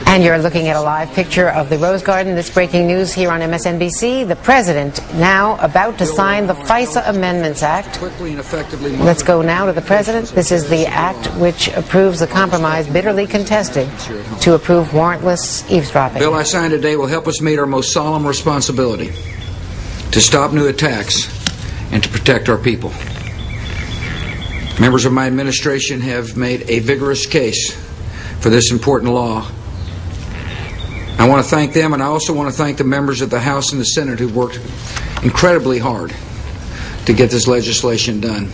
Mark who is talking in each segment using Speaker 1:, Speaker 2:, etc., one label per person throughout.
Speaker 1: And you're looking at a live picture of the Rose Garden. This breaking news here on MSNBC. The president now about to sign the FISA Amendments Act. Let's go now to the president. This is the act which approves the compromise bitterly contested to approve warrantless eavesdropping.
Speaker 2: The bill I signed today will help us meet our most solemn responsibility to stop new attacks and to protect our people. Members of my administration have made a vigorous case for this important law. I want to thank them, and I also want to thank the members of the House and the Senate who worked incredibly hard to get this legislation done.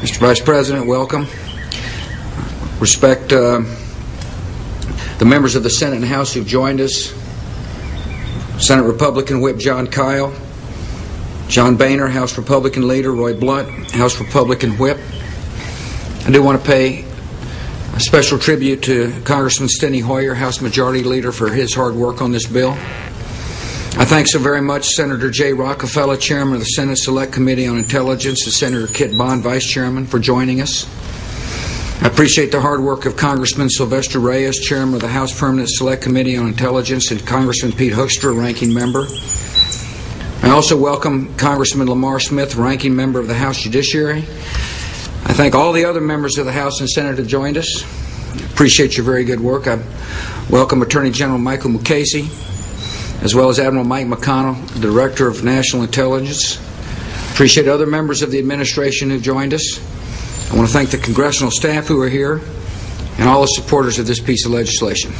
Speaker 2: Mr. Vice President, welcome. Respect the members of the Senate and House who've joined us. Senate Republican Whip John Kyle, John Boehner, House Republican Leader Roy Blunt, House Republican Whip. I do want to pay a special tribute to Congressman Steny Hoyer, House Majority Leader, for his hard work on this bill. I thank so very much Senator Jay Rockefeller, Chairman of the Senate Select Committee on Intelligence, and Senator Kit Bond, Vice Chairman, for joining us. I appreciate the hard work of Congressman Sylvester Reyes, Chairman of the House Permanent Select Committee on Intelligence, and Congressman Pete Hoekstra, Ranking Member. I also welcome Congressman Lamar Smith, Ranking Member of the House Judiciary. I thank all the other members of the House and Senate who joined us. Appreciate your very good work. I welcome Attorney General Michael Mukasey, as well as Admiral Mike McConnell, the Director of National Intelligence. Appreciate other members of the administration who joined us. I want to thank the congressional staff who are here and all the supporters of this piece of legislation.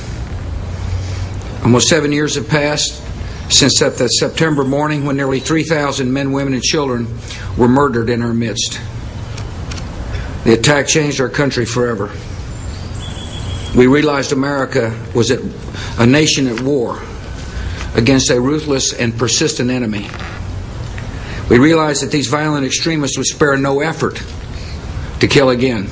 Speaker 2: Almost 7 years have passed since that September morning when nearly 3,000 men, women, and children were murdered in our midst. The attack changed our country forever. We realized America was a nation at war against a ruthless and persistent enemy. We realized that these violent extremists would spare no effort to kill again.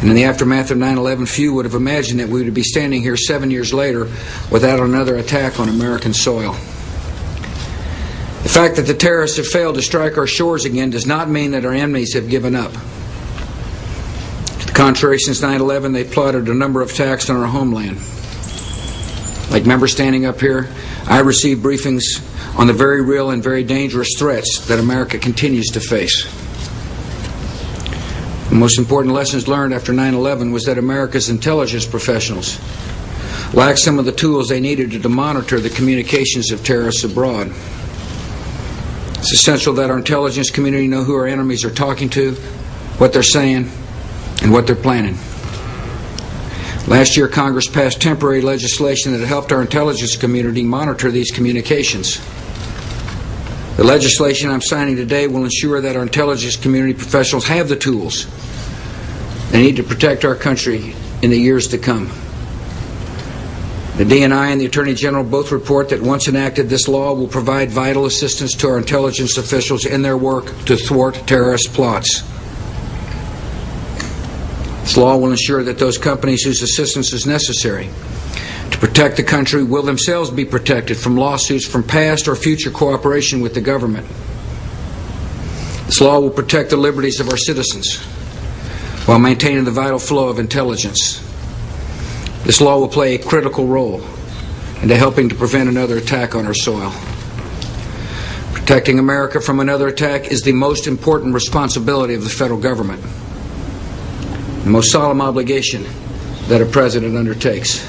Speaker 2: And in the aftermath of 9/11, few would have imagined that we would be standing here 7 years later without another attack on American soil. The fact that the terrorists have failed to strike our shores again does not mean that our enemies have given up. To the contrary, since 9/11, they've plotted a number of attacks on our homeland. Like members standing up here, I receive briefings on the very real and very dangerous threats that America continues to face. The most important lessons learned after 9/11 was that America's intelligence professionals lacked some of the tools they needed to monitor the communications of terrorists abroad. It's essential that our intelligence community know who our enemies are talking to, what they're saying, and what they're planning. Last year, Congress passed temporary legislation that helped our intelligence community monitor these communications. The legislation I'm signing today will ensure that our intelligence community professionals have the tools they need to protect our country in the years to come. The DNI and the Attorney General both report that once enacted, this law will provide vital assistance to our intelligence officials in their work to thwart terrorist plots. This law will ensure that those companies whose assistance is necessary to protect the country will themselves be protected from lawsuits from past or future cooperation with the government. This law will protect the liberties of our citizens while maintaining the vital flow of intelligence. This law will play a critical role in helping to prevent another attack on our soil. Protecting America from another attack is the most important responsibility of the federal government, the most solemn obligation that a president undertakes.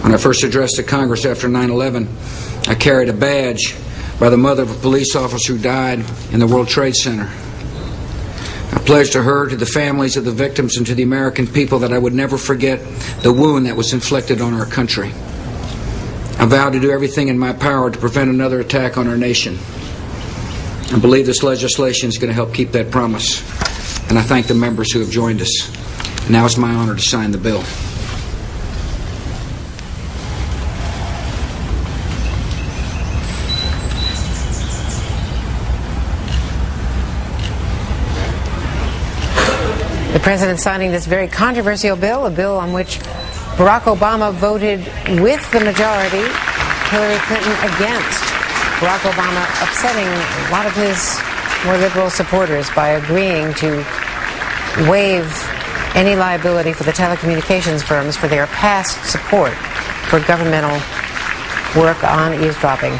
Speaker 2: When I first addressed the Congress after 9/11, I carried a badge by the mother of a police officer who died in the World Trade Center. I pledged to her, to the families of the victims, and to the American people that I would never forget the wound that was inflicted on our country. I vowed to do everything in my power to prevent another attack on our nation. I believe this legislation is going to help keep that promise. And I thank the members who have joined us. And now it's my honor to sign the bill.
Speaker 1: The president signing this very controversial bill, a bill on which Barack Obama voted with the majority, Hillary Clinton against. Barack Obama upsetting a lot of his more liberal supporters by agreeing to waive any liability for the telecommunications firms for their past support for governmental work on eavesdropping.